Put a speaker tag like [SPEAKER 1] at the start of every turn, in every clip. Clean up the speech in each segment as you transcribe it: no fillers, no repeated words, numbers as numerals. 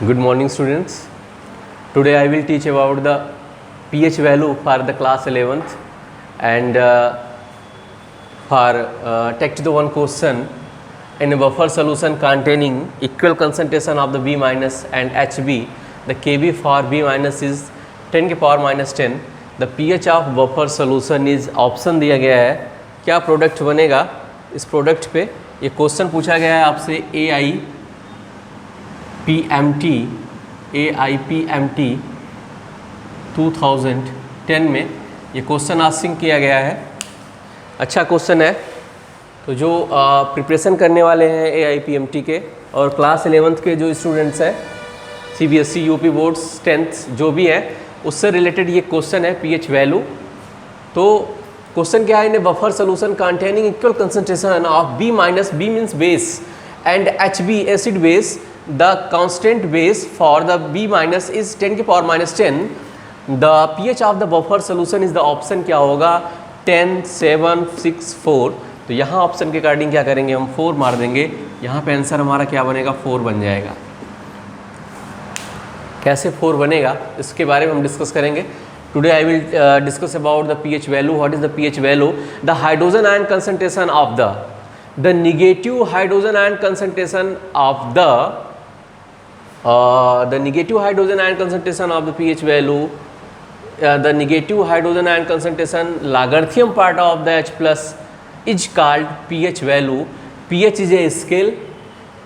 [SPEAKER 1] Good morning, students. Today I will teach about the pH value for the class 11th and for take the one question in a buffer solution containing equal concentration of the B minus and HB. The Kb for B minus is 10 के power minus 10. The pH of buffer solution is option दिया गया है. क्या product बनेगा इस product पे ये question पूछा गया है आपसे AIPMT 2010 में ये क्वेश्चन आस्किंग किया गया है. अच्छा क्वेश्चन है. तो जो प्रिपरेशन करने वाले हैं AIPMT के और क्लास 11th के जो स्टूडेंट्स हैं CBSE यूपी बोर्ड्स 10th जो भी है उससे रिलेटेड ये क्वेश्चन है pH वैल्यू. तो क्वेश्चन क्या है, in buffer solution containing equal concentration of B minus, B means base, and HB acid base, the constant base for the B minus is 10 के power minus 10. The pH of the buffer solution is the option क्या होगा 10, 7, 6, 4. तो यहाँ option के according क्या करेंगे हम 4 मार देंगे. यहाँ पे आंसर हमारा क्या बनेगा 4 बन जाएगा. कैसे 4 बनेगा इसके बारे में हम डिस्कस करेंगे. Today I will discuss about the pH value. What is the pH value? The hydrogen ion concentration of the negative hydrogen ion concentration of the negative hydrogen ion concentration of the pH value. The negative hydrogen ion concentration Lagrangian part of the H plus is called pH value. pH is a scale.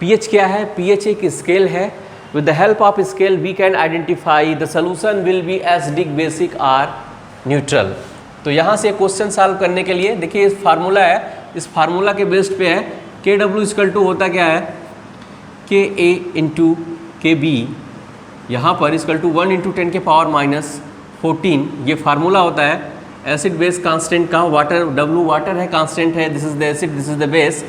[SPEAKER 1] pH क्या है? pH एक scale है. With the help of scale we can identify the solution will be acidic, basic or neutral. तो यहाँ से question solve करने के लिए देखिए इस फार्मूला है, इस फार्मूला के बेस्ड पे है KW इक्वल टू होता क्या है KA इंटू KB. यहाँ पर इक्वल टू 1 इंटू 10 के पावर माइनस 14 ये फार्मूला होता है एसिड बेस कांस्टेंट का. वाटर W वाटर है, कांस्टेंट है. This is the acid, this is the base.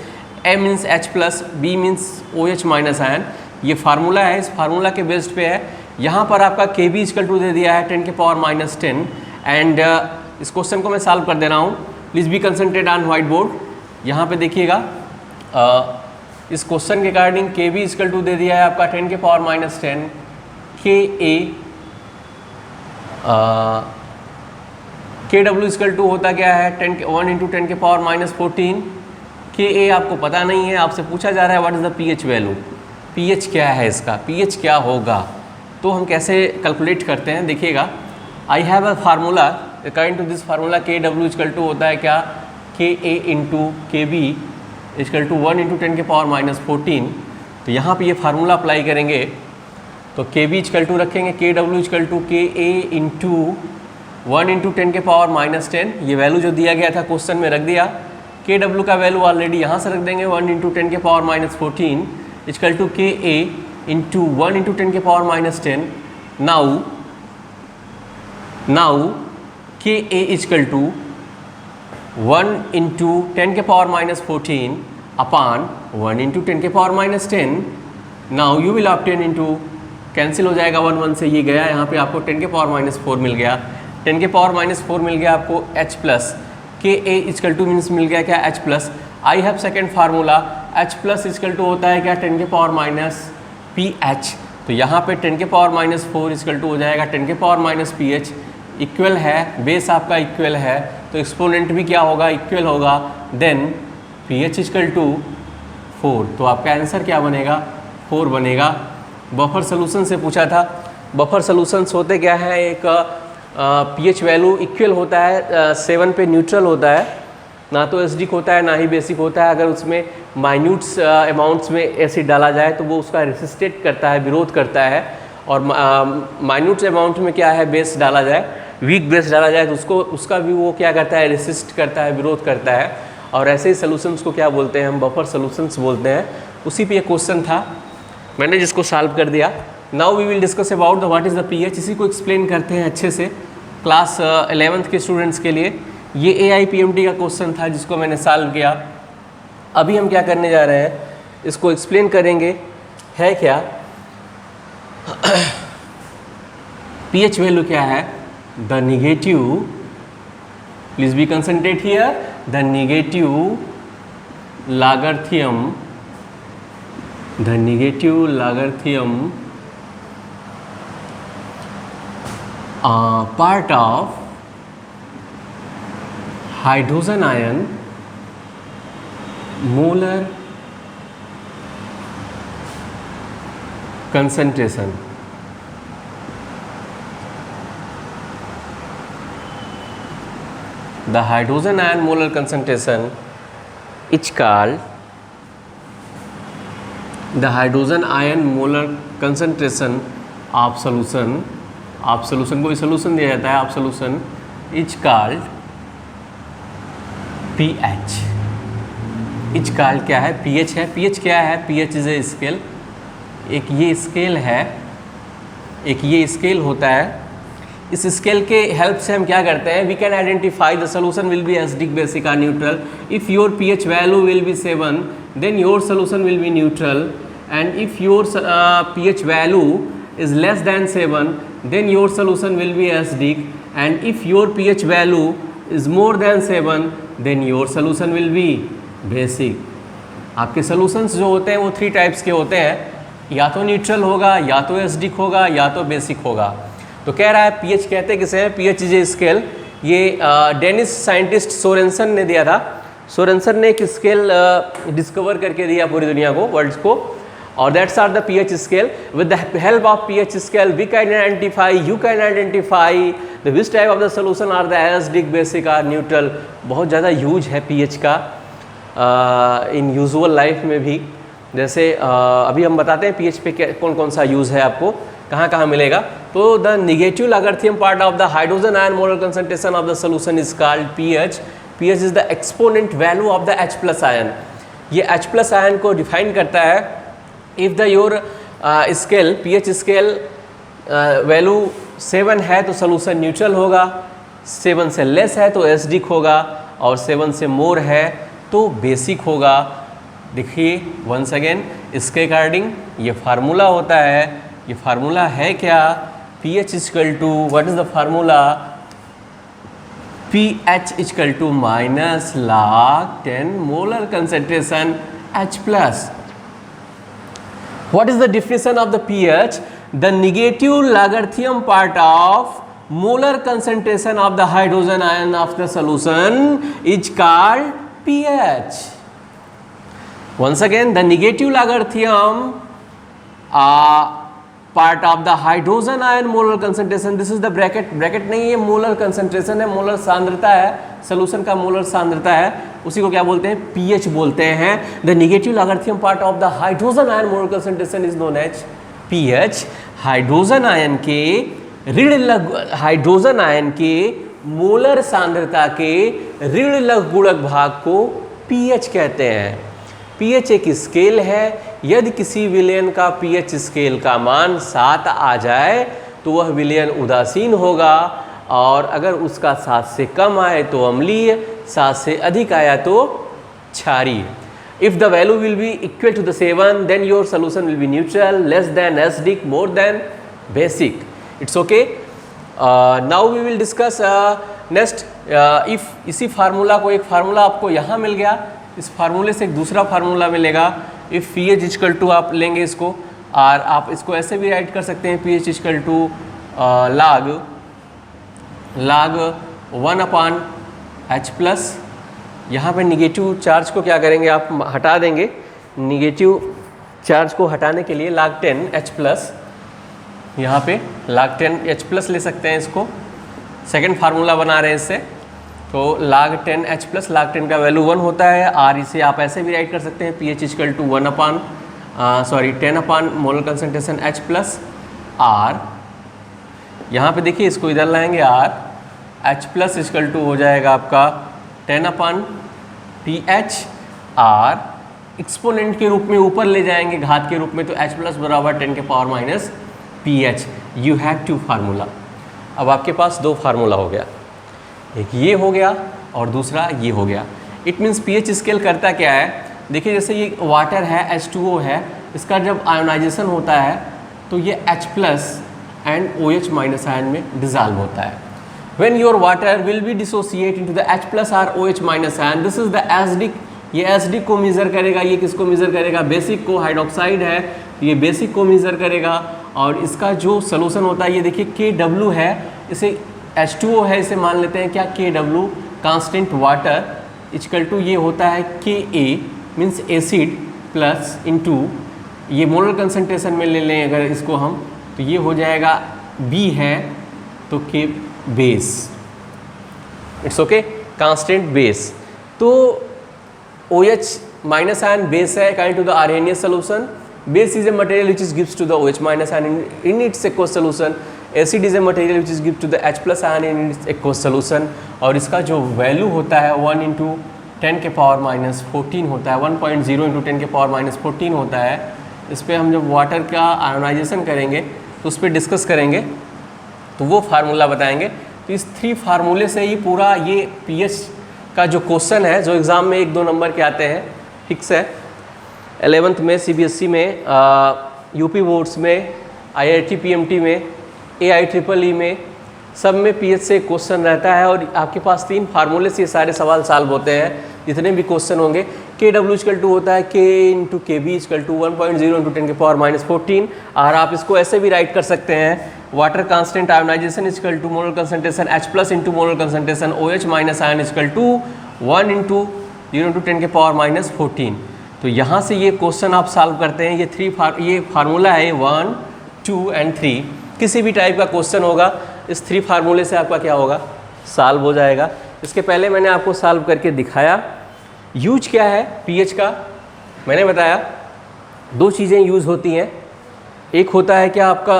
[SPEAKER 1] A means H plus, B means OH minus ion. ये फार्मूला है, इस फार्मूला के बेस्ड पे है. यहाँ पर आपका KB इक्वल टू दे दिया है 10 के पावर माइनस 10. एंड इस क्वेश्चन को मैं सॉल्व कर दे रहा हूँ. Please be concentrate on white board. यहाँ पे देखिएगा इस क्वेश्चन के अकॉर्डिंग KB इक्वल टू दे दिया है आपका 10 के power minus 10. KW equal to होता क्या है 1 इंटू 10 के पावर माइनस 14. KA आपको पता नहीं है, आपसे पूछा जा रहा है what is the pH value. pH क्या है इसका, pH क्या होगा. तो हम कैसे कैलकुलेट करते हैं देखिएगा. I have a formula. According to this formula KW equal to होता है क्या KA into KB equal to 1 into 10 के पावर माइनस 14. तो यहाँ पे ये फार्मूला अप्लाई करेंगे तो KB इक्वल टू रखेंगे KW equal to KA into 1 into 10 के पावर माइनस 10. ये वैल्यू जो दिया गया था क्वेश्चन में रख दिया. KW का वैल्यू ऑलरेडी यहाँ से रख देंगे 1 इंटू 10 के power minus 14 equal to KA into 1 into 10 के power minus 10. Now KA equal to 1 into 10 के पावर माइनस 14 अपॉन 1 इंटू 10 के power minus 10. Now you will obtain into cancel हो जाएगा 1 1 से ये गया. यहाँ पे आपको 10 के पावर माइनस 4 मिल गया. 10 के पावर माइनस 4 मिल गया आपको H plus. KA equal to means मिल गया क्या H plus. I have second formula H plus equal to होता है क्या 10 के पावर माइनस PH. तो यहाँ पे 10 के पावर माइनस 4 इक्वल टू हो जाएगा 10 के पावर माइनस PH. इक्वल है, बेस आपका इक्वल है तो एक्सपोनेंट भी क्या होगा इक्वल होगा. Then PH equal to 4. तो आपका आंसर क्या बनेगा 4 बनेगा. बफर सोल्यूशन से पूछा था. बफर सोल्यूशंस होते क्या है, एक pH वैल्यू इक्वल होता है 7 पे न्यूट्रल होता है. ना तो एसिडिक होता है ना ही बेसिक होता है. अगर उसमें माइन्यूट्स अमाउंट्स में एसिड डाला जाए तो वो उसका रेसिस्टेट करता है, विरोध करता है. और माइन्यूट्स अमाउंट में क्या है बेस डाला जाए, वीक बेस डाला जाए तो उसका भी वो क्या करता है रेसिस्ट करता है, विरोध करता है. और ऐसे ही सोल्यूशंस को क्या बोलते हैं हम बफर सोल्यूशंस बोलते हैं. उसी पे ये क्वेश्चन था, मैंने जिसको सॉल्व कर दिया. Now we will discuss about the what is the pH. इसी को एक्सप्लेन करते हैं अच्छे से क्लास 11th के स्टूडेंट्स के लिए. ये AIPMT का क्वेश्चन था जिसको मैंने सॉल्व किया. अभी हम क्या करने जा रहे हैं इसको एक्सप्लेन करेंगे. है क्या pH वैल्यू क्या है, the negative, please be concentrate here, the negative Lagrangian part of hydrogen ion molar concentration. The hydrogen ion molar concentration is called the hydrogen ion molar concentration of solution. आप solution को solution दिया जाता है, आप solution is called pH. Is called क्या है? PH है. PH क्या है? PH is a scale. एक ये स्केल है, एक ये स्केल होता है. इस स्केल के हेल्प से हम क्या करते हैं? We can identify the solution will be acidic, basic और neutral. If your pH value will be 7 then your solution will be neutral, and if your pH value is less than 7 then your solution will be acidic, and if your pH value is more than 7 then your solution will be basic. आपके solutions जो होते हैं वो 3 types के होते हैं, या तो न्यूट्रल होगा, या तो एसिडिक होगा, या तो बेसिक होगा. तो कह रहा है पीएच कहते हैं किसे? PH is a scale. ये डेनिश साइंटिस्ट सोरेंसन ने दिया था. सोरेंसन ने एक स्केल डिस्कवर करके दिया पूरी दुनिया को, वर्ल्ड को, और that's are the pH scale. With the help of pH scale we can identify, you can identify the which type of the solution are the acidic, basic और न्यूट्रल. बहुत ज़्यादा यूज है पीएच का इन usual life में भी. जैसे अभी हम बताते हैं पीएच पे कौन कौन सा यूज़ है, आपको कहाँ कहाँ मिलेगा. तो the negative logarithm part of the hydrogen ion molar concentration of the solution is called pH. PH is the exponent value of the H plus ion. ये H प्लस आयन को डिफाइन करता है. If the your scale pH scale value 7 है तो solution neutral होगा, 7 से less है तो एसिडिक होगा, और 7 से मोर है तो बेसिक होगा. देखिए वंस अगेन इसके अकॉर्डिंग ये फार्मूला होता है. ये फार्मूला है क्या? PH equal to, what is the formula? PH equal to minus log 10 molar concentration H plus. What is the definition of the pH? The negative logarithm part of molar concentration of the hydrogen ion of the solution is called pH. Once again, the negative logarithm part of the hydrogen ion molar concentration, this is the bracket. bracket नहीं है, molar concentration है, molar सांद्रता है, solution का molar सांद्रता है, उसी को क्या बोलते हैं? pH बोलते हैं. the negative logarithm part of the hydrogen ion molar concentration is known as pH. Hydrogen ion के हाइड्रोजन आयन के मोलर सांद्रता के ऋण लघुगुणक भाग को pH कहते हैं. pH एक स्केल है. यदि किसी विलयन का pH स्केल का मान 7 आ जाए तो वह विलयन उदासीन होगा, और अगर उसका 7 से कम आए तो अम्लीय, 7 से अधिक आया तो क्षारीय. If the value will be equal to the 7 then your solution will be neutral, less than acidic, more than basic. It's okay. Now we will discuss next. If इसी फार्मूला को, एक फार्मूला आपको यहाँ मिल गया, इस फार्मूले से एक दूसरा फार्मूला मिलेगा. इफ़ पीएच इक्वल टू आप लेंगे इसको, और आप इसको ऐसे भी राइट कर सकते हैं pH equal to log 1 upon H plus. यहाँ पे निगेटिव चार्ज को क्या करेंगे? आप हटा देंगे. निगेटिव चार्ज को हटाने के लिए log 10 H प्लस, यहाँ पे log 10 H प्लस ले सकते हैं. इसको सेकेंड फार्मूला बना रहे हैं इससे. तो log 10 H प्लस, log 10 का वैल्यू 1 होता है, और इसे आप ऐसे भी राइट कर सकते हैं pH equal to 1 upon 10 upon molar concentration H plus R. यहाँ पे देखिए इसको इधर लाएंगे, R H plus equal to हो जाएगा आपका 10 अपॉन PH, आर एक्सपोनेंट के रूप में ऊपर ले जाएंगे, घात के रूप में, तो H प्लस बराबर 10 के power minus PH. You have 2 formula. अब आपके पास 2 फार्मूला हो गया, एक ये हो गया और दूसरा ये हो गया. इट मीन्स पीएच स्केल करता क्या है? देखिए जैसे ये वाटर है, H2O है, इसका जब आयोनाइजेशन होता है तो ये H plus and OH minus ion में डिजॉल्व होता है. When your water will be dissociate into the H plus और OH minus ion, this is the acidic. ये एसिडिक को मेजर करेगा. ये किसको मेजर करेगा? बेसिक को. हाइड्रोक्साइड है, ये बेसिक को मेजर करेगा. और इसका जो सोल्यूशन होता है ये देखिए KW है, इसे H2O है, इसे मान लेते हैं क्या KW constant water equal to ये होता है KA means acid plus into ये मोलर कंसंट्रेशन में ले लें अगर इसको हम तो ये हो जाएगा B है तो K base, it's okay, constant base. तो OH माइनस आयन बेस है according to the Arrhenius solution. Base is a material which is gives to the OH minus ion in its aqueous solution. Acid is a material which is gives to the H plus ion in its aqueous solution. और इसका जो value होता है 1 into 10 के power minus 14 होता है, 1.0 into 10 के power minus 14 होता है। इस पर हम जब वाटर का आयोनाइजेशन करेंगे तो उस पर डिस्कस करेंगे तो वो फार्मूला बताएंगे। तो इस 3 फार्मूले से ही पूरा ये pH का जो क्वेश्चन है जो एग्ज़ाम में 1-2 नंबर के आते हैं फिक्स है। 11th में CBSE में, यूपी बोर्ड्स में, IIT PMT में, AIEEE में, सब में pH से क्वेश्चन रहता है और आपके पास 3 फार्मूले से ये सारे सवाल सॉल्व होते हैं जितने भी क्वेश्चन होंगे। KW इक्वल टू होता है K into KB equal to 1.0 into 10 के पावर माइनस 14। और आप इसको ऐसे भी राइट कर सकते हैं, water constant ionization equal to molar concentration H plus into molar concentration OH minus ion equal to 1 into 0 into 10 के पावर माइनस 14। तो यहाँ से ये क्वेश्चन आप सॉल्व करते हैं। ये फार्मूला है 1, 2 एंड 3। किसी भी टाइप का क्वेश्चन होगा इस 3 फार्मूले से आपका क्या होगा, सॉल्व हो जाएगा। इसके पहले मैंने आपको सॉल्व करके दिखाया। यूज क्या है pH का, मैंने बताया 2 चीज़ें यूज़ होती हैं। एक होता है क्या आपका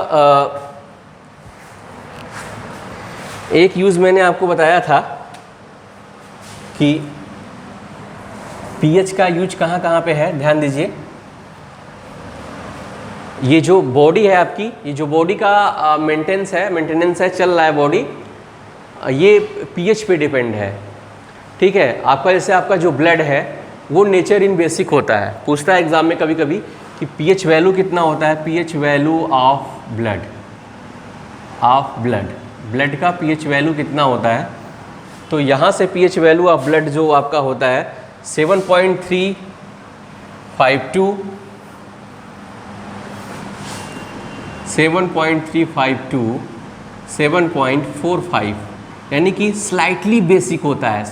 [SPEAKER 1] एक यूज़ मैंने आपको बताया था कि pH का यूज कहाँ कहाँ पे है, ध्यान दीजिए। ये जो बॉडी है आपकी, ये जो बॉडी का मेंटेनेंस है, चल रहा है बॉडी, ये pH पे डिपेंड है, ठीक है। आपका जैसे आपका जो ब्लड है वो नेचर इन बेसिक होता है। पूछता है एग्जाम में कभी कभी कि pH वैल्यू कितना होता है, pH वैल्यू ऑफ ब्लड का pH वैल्यू कितना होता है। तो यहाँ से pH वैल्यू ऑफ ब्लड जो आपका होता है 7.352, 7.352, 7.45, यानी कि स्लाइटली बेसिक होता है।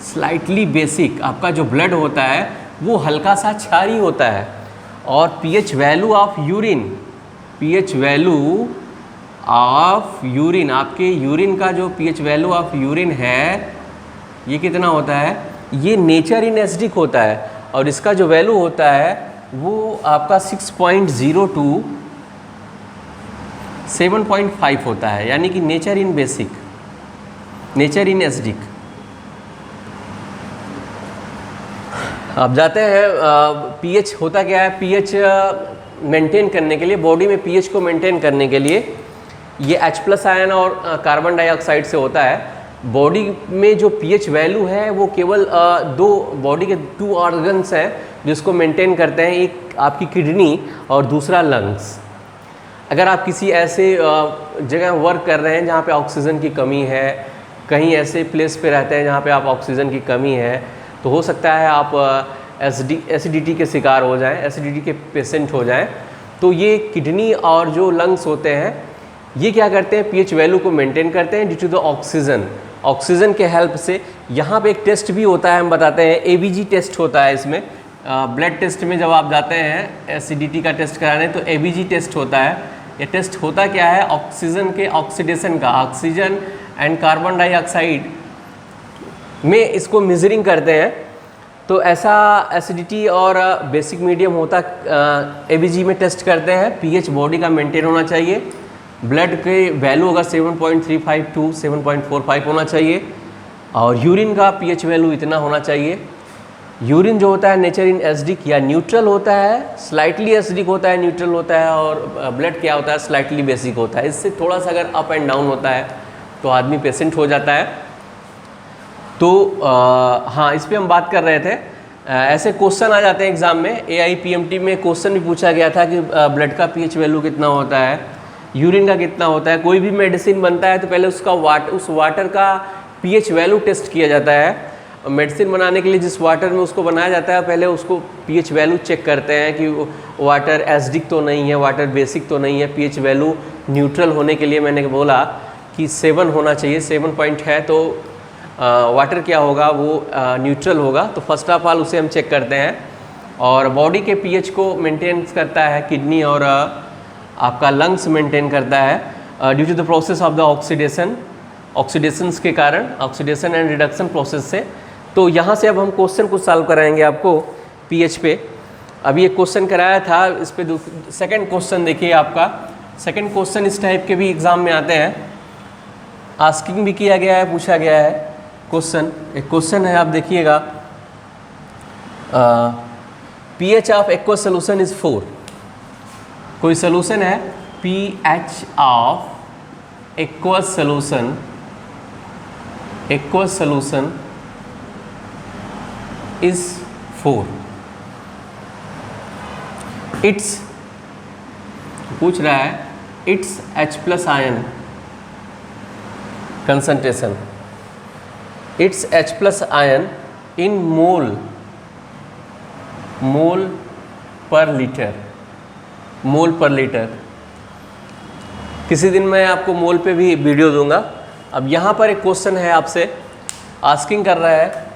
[SPEAKER 1] स्लाइटली बेसिक आपका जो ब्लड होता है वो हल्का सा क्षारीय होता है। और pH वैल्यू ऑफ यूरिन, आपके यूरिन का जो pH वैल्यू ऑफ यूरिन है ये कितना होता है, ये नेचर इन एसिडिक होता है। और इसका जो वैल्यू होता है वो आपका 6.02, 7.5 होता है, यानी कि नेचर इन एसिडिक। अब जाते हैं pH होता क्या है। pH मेंटेन करने के लिए, बॉडी में pH को मेंटेन करने के लिए ये H प्लस आयन और कार्बन डाइऑक्साइड से होता है। बॉडी में जो pH वैल्यू है वो केवल बॉडी के 2 ऑर्गन्स हैं जिसको मेंटेन करते हैं, एक आपकी किडनी और दूसरा लंग्स। अगर आप किसी ऐसे जगह वर्क कर रहे हैं जहाँ पे ऑक्सीजन की कमी है, कहीं ऐसे प्लेस पे रहते हैं जहाँ पे आप ऑक्सीजन की कमी है, तो हो सकता है आप एसिडिटी के शिकार हो जाएं, एसिडिटी के पेशेंट हो जाएं। तो ये किडनी और जो लंग्स होते हैं ये क्या करते हैं, pH वैल्यू को मेंटेन करते हैं ड्यू टू द ऑक्सीजन के हेल्प से। यहाँ पे एक टेस्ट भी होता है, हम बताते हैं, ABG टेस्ट होता है इसमें। ब्लड टेस्ट में जब आप जाते हैं एसिडिटी का टेस्ट कराने तो ABG टेस्ट होता है। ये टेस्ट होता क्या है, ऑक्सीजन के ऑक्सीडेशन का, ऑक्सीजन एंड कार्बन डाइऑक्साइड में इसको मेजरिंग करते हैं। तो ऐसा एसिडिटी और बेसिक मीडियम होता ABG में टेस्ट करते हैं। pH बॉडी का मेंटेन होना चाहिए, ब्लड के वैल्यू होगा 7.352, 7.45 होना चाहिए, और यूरिन का pH वैल्यू इतना होना चाहिए। यूरिन जो होता है नेचर इन एसिडिक या न्यूट्रल होता है, स्लाइटली एसिडिक होता है, न्यूट्रल होता है, और ब्लड क्या होता है, स्लाइटली बेसिक होता है। इससे थोड़ा सा अगर अप एंड डाउन होता है तो आदमी पेशेंट हो जाता है। तो हाँ, इस पर हम बात कर रहे थे। ऐसे क्वेश्चन आ जाते हैं एग्जाम में। AIPMT में क्वेश्चन भी पूछा गया था कि ब्लड का pH वैल्यू कितना होता है, यूरिन का कितना होता है। कोई भी मेडिसिन बनता है तो पहले उस वाटर का pH वैल्यू टेस्ट किया जाता है। मेडिसिन बनाने के लिए जिस वाटर में उसको बनाया जाता है पहले उसको पीएच वैल्यू चेक करते हैं कि वाटर एसिडिक तो नहीं है, वाटर बेसिक तो नहीं है। पीएच वैल्यू न्यूट्रल होने के लिए मैंने बोला कि 7 होना चाहिए, 7 पॉइंट है तो वाटर क्या होगा, वो न्यूट्रल होगा। तो फर्स्ट ऑफ ऑल उसे हम चेक करते हैं। और बॉडी के पीएच को मेंटेन करता है किडनी और आपका लंग्स मेंटेन करता है due to the process of the oxidations के कारण, ऑक्सीडेशन एंड रिडक्शन प्रोसेस से। तो यहाँ से अब हम क्वेश्चन कुछ सॉल्व कराएंगे आपको पीएच पे। अभी एक क्वेश्चन कराया था, इस पे सेकंड क्वेश्चन देखिए आपका। सेकंड क्वेश्चन इस टाइप के भी एग्जाम में आते हैं, आस्किंग भी किया गया है, पूछा गया है क्वेश्चन। एक क्वेश्चन है, आप देखिएगा, pH of aqueous solution is 4। कोई सोल्यूशन है, pH of aqueous solution is 4। It's पूछ रहा है it's H+ ion concentration, it's H+ ion in mole per litre. किसी दिन मैं आपको मोल पे भी वीडियो दूंगा। अब यहाँ पर एक क्वेश्चन है आपसे, आस्किंग कर रहा है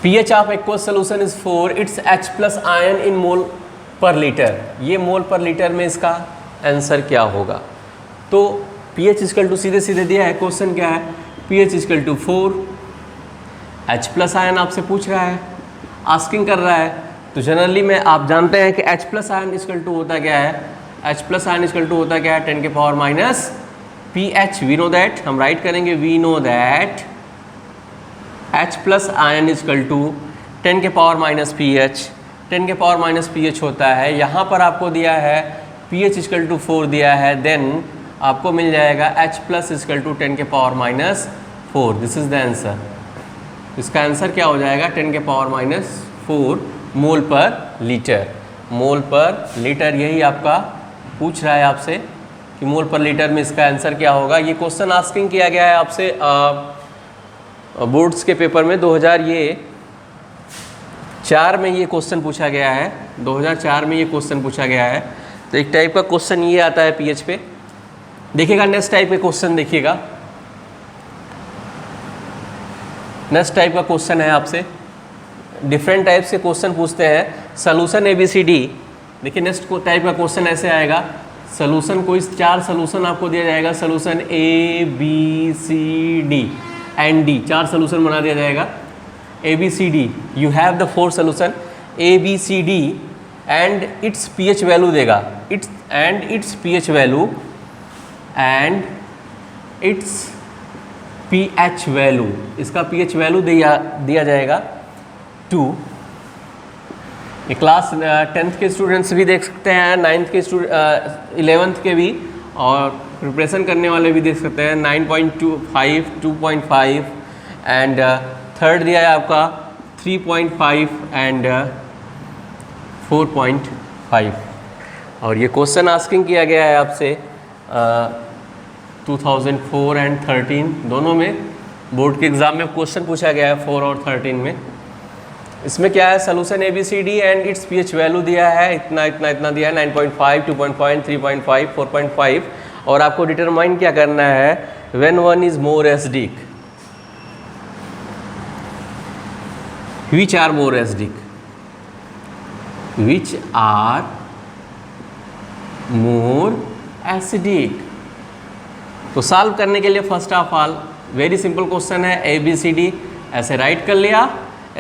[SPEAKER 1] pH of aqueous solution is 4, it's H+ ion in mole per litre. ये मोल पर लीटर में इसका आंसर क्या होगा? तो pH इक्वल टू सीधे सीधे दिया है, क्वेश्चन क्या है, pH equal to 4, H+ ion आपसे पूछ रहा है, आस्किंग कर रहा है। तो जनरली में आप जानते हैं कि H+ आयन इक्वल टू होता क्या है, H+ आयन इक्वल टू होता क्या है, 10 के power minus pH। We know that, हम राइट करेंगे, we know that H+ ion equal to 10 के पावर माइनस pH। 10 के पावर माइनस pH होता है, यहाँ पर आपको दिया है pH इक्वल टू 4 दिया है, देन आपको मिल जाएगा H+ इक्वल टू 10 के power minus 4। This is the answer. इसका आंसर क्या हो जाएगा, 10 के पावर माइनस 4 मोल पर लीटर। मोल पर लीटर, यही आपका पूछ रहा है आपसे कि मोल पर लीटर में इसका आंसर क्या होगा। ये क्वेश्चन आस्किंग किया गया है आपसे बोर्ड्स के पेपर में 2004 में ये क्वेश्चन पूछा गया है, 2004 में ये क्वेश्चन पूछा गया है। तो एक टाइप का क्वेश्चन ये आता है पीएच पे। देखिएगा नेक्स्ट टाइप के क्वेश्चन, देखिएगा नेक्स्ट टाइप का क्वेश्चन है आपसे, डिफरेंट टाइप्स के क्वेश्चन पूछते हैं। सोल्यूशन ABCD, देखिए नेक्स्ट टाइप का क्वेश्चन ऐसे आएगा, सोल्यूशन कोई 4 सोल्यूशन आपको दिया जाएगा, solution ABCD and D, 4 solution बना दिया जाएगा। ABCD, you have the 4 solution ABCD and it's pH value देगा, it's pH value and it's pH value, इसका pH वैल्यू दिया जाएगा 2। क्लास 10th के स्टूडेंट्स भी देख सकते हैं, 9th के 11th के भी, और प्रिपरेशन करने वाले भी देख सकते हैं। 9.25, 2.5 एंड थर्ड दिया है आपका 3.5 एंड 4.5। और ये क्वेश्चन आस्किंग किया गया है आपसे 2004 एंड 13 दोनों में, बोर्ड के एग्ज़ाम में क्वेश्चन पूछा गया है 4 और 13 में। इसमें क्या है, solution ABCD and it's pH value दिया है, इतना इतना इतना दिया है, 9.5, 2.5, 3.5, 4.5। और आपको डिटरमाइन क्या करना है, when one is more acidic, which are more acidic, which are more acidic. तो सॉल्व करने के लिए first of all very simple question है, ABCD ऐसे राइट कर लिया,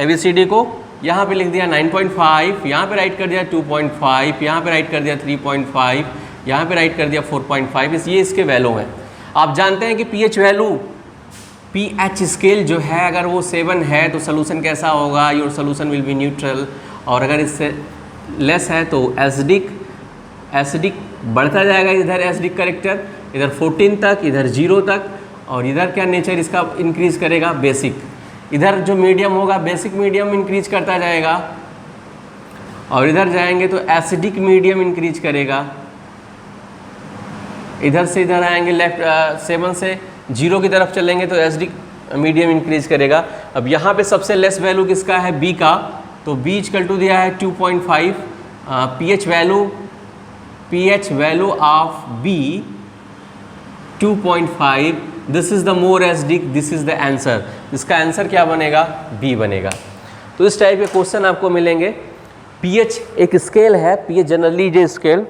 [SPEAKER 1] ABCD को यहाँ पे लिख दिया 9.5, यहाँ पे राइट कर दिया 2.5, यहाँ पे राइट कर दिया 3.5, यहाँ पे राइट कर दिया 4.5। ये इसके वैल्यू हैं। आप जानते हैं कि pH वैल्यू, pH स्केल जो है अगर वो 7 है तो सोल्यूशन कैसा होगा, your solution will be neutral. और अगर इससे लेस है तो एसिडिक बढ़ता जाएगा, इधर एसिडिक करेक्टर, इधर 14 तक, इधर 0 तक, और इधर क्या नेचर इसका इंक्रीज करेगा, बेसिक। इधर जो मीडियम होगा बेसिक मीडियम इंक्रीज करता जाएगा, और इधर जाएंगे तो एसिडिक मीडियम इंक्रीज करेगा। इधर से इधर आएंगे, लेफ्ट 7 से 0 की तरफ चलेंगे तो एसिडिक मीडियम इंक्रीज करेगा। अब यहाँ पे सबसे लेस वैल्यू किसका है, बी का, तो बी इक्वल टू दिया है 2.5, pH value of B 2.5, this is the more acidic, this is the answer. इसका आंसर क्या बनेगा, बी बनेगा। तो इस टाइप के क्वेश्चन आपको मिलेंगे। पीएच एक स्केल है, पीएच जनरली जे स्केल।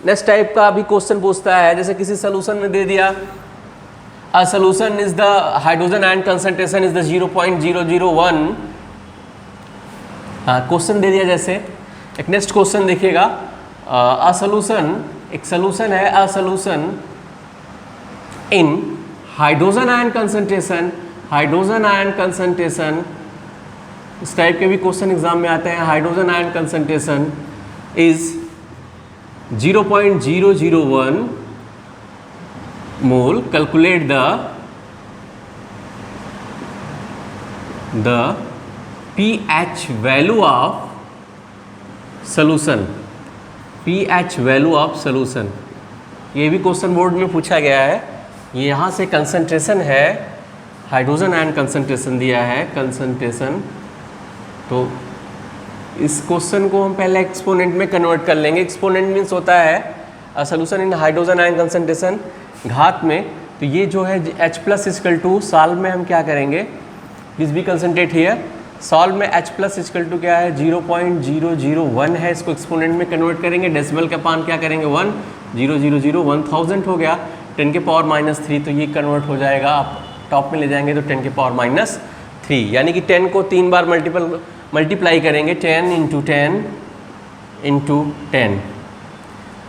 [SPEAKER 1] नेक्स्ट टाइप का अभी क्वेश्चन पूछता है, जैसे किसी सोल्यूशन में दे दिया a solution is the hydrogen ion concentration is the 0.001, question दे दिया। जैसे एक नेक्स्ट क्वेश्चन देखिएगा, अ सोल्यूशन, एक सोल्यूशन है, a solution in hydrogen ion concentration, hydrogen ion concentration, इस टाइप के भी क्वेश्चन एग्जाम में आते हैं। Hydrogen ion concentration is 0.001 mole, calculate the pH value of solution, pH value of solution. ये भी क्वेश्चन बोर्ड में पूछा गया है। ये यहाँ से कंसंट्रेशन है, हाइड्रोजन आयन कंसंट्रेशन दिया है, कंसंट्रेशन। तो इस क्वेश्चन को हम पहले एक्सपोनेंट में कन्वर्ट कर लेंगे। एक्सपोनेंट मीन्स होता है solution in hydrogen ion concentration, घात में। तो ये जो है H plus equal to, solve में हम क्या करेंगे, please be concentrate here. Solve में H प्लस इक्वल टू क्या है, 0.001 है, इसको एक्सपोनेंट में कन्वर्ट करेंगे। डेसिमल का पान क्या करेंगे, 1, 000 1000 हो गया, 10 के पावर -3। तो ये कन्वर्ट हो जाएगा, आप टॉप में ले जाएंगे तो 10 के पावर -3, यानी कि 10 को 3 बार मल्टीप्लाई करेंगे, 10 इंटू 10 इंटू 10,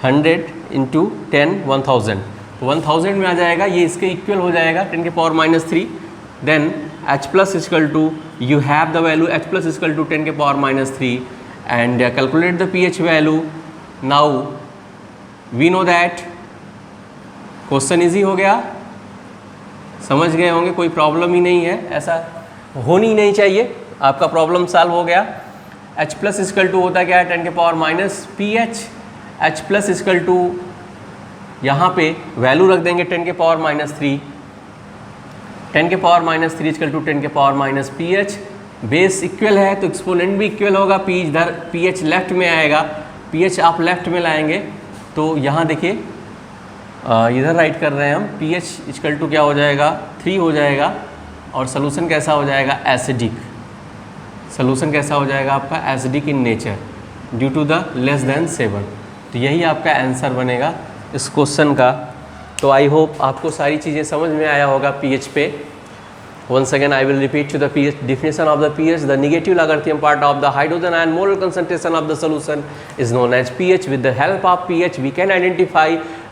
[SPEAKER 1] 100 इंटू 10, 1000, तो 1000 में आ जाएगा। ये इसके इक्वल हो जाएगा 10 के पावर -3। Then H plus equal to, you have the value H plus equal to 10 के पावर -3 and calculate the pH value. Now we know that, question easy हो गया, समझ गए होंगे, कोई प्रॉब्लम ही नहीं है, ऐसा होनी नहीं चाहिए। आपका प्रॉब्लम सॉल्व हो गया। H प्लस इक्वल टू होता क्या है, 10 के power minus pH। H plus equal to यहाँ पे वैल्यू रख देंगे 10 के पावर -3, 10 के पावर -3 इक्वल टू 10 के पावर -pH। बेस इक्वल है तो एक्सपोनेंट भी इक्वल होगा, pH लेफ्ट में आएगा, pH आप लेफ्ट में लाएंगे। तो यहाँ देखिए इधर राइट कर रहे हैं हम, pH इक्वल टू क्या हो जाएगा, 3 हो जाएगा। और सोल्यूशन कैसा हो जाएगा, एसिडिक। सोल्यूशन कैसा हो जाएगा आपका, acidic in nature due to the less than 7। तो यही आपका आंसर बनेगा इस क्वेश्चन का। तो आई होप आपको सारी चीज़ें समझ में आया होगा pH पे। Once again, I will repeat to the pH definition of the pH. The negative Lagrangian part of the hydrogen ion molar concentration of the solution is known as pH. With the help of pH, we can identify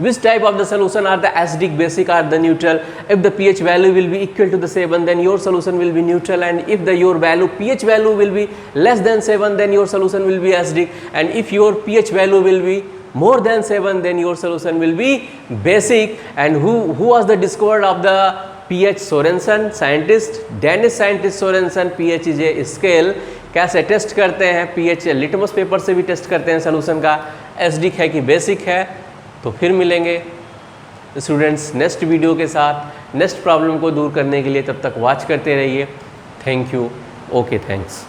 [SPEAKER 1] which type of the solution are the acidic, basic, or the neutral. If the pH value will be equal to the 7, then your solution will be neutral. And if your pH value will be less than 7, then your solution will be acidic. And if your pH value will be more than 7, then your solution will be basic. And who was the discoverer of the pH? Sorensen, scientist, Danish scientist Sorensen. pH is a scale. कैसे test करते हैं, pH litmus paper से भी test करते हैं solution का, acidic है कि बेसिक है। तो फिर मिलेंगे स्टूडेंट्स नेक्स्ट वीडियो के साथ, नेक्स्ट प्रॉब्लम को दूर करने के लिए। तब तक वॉच करते रहिए। Thank you. Okay, thanks.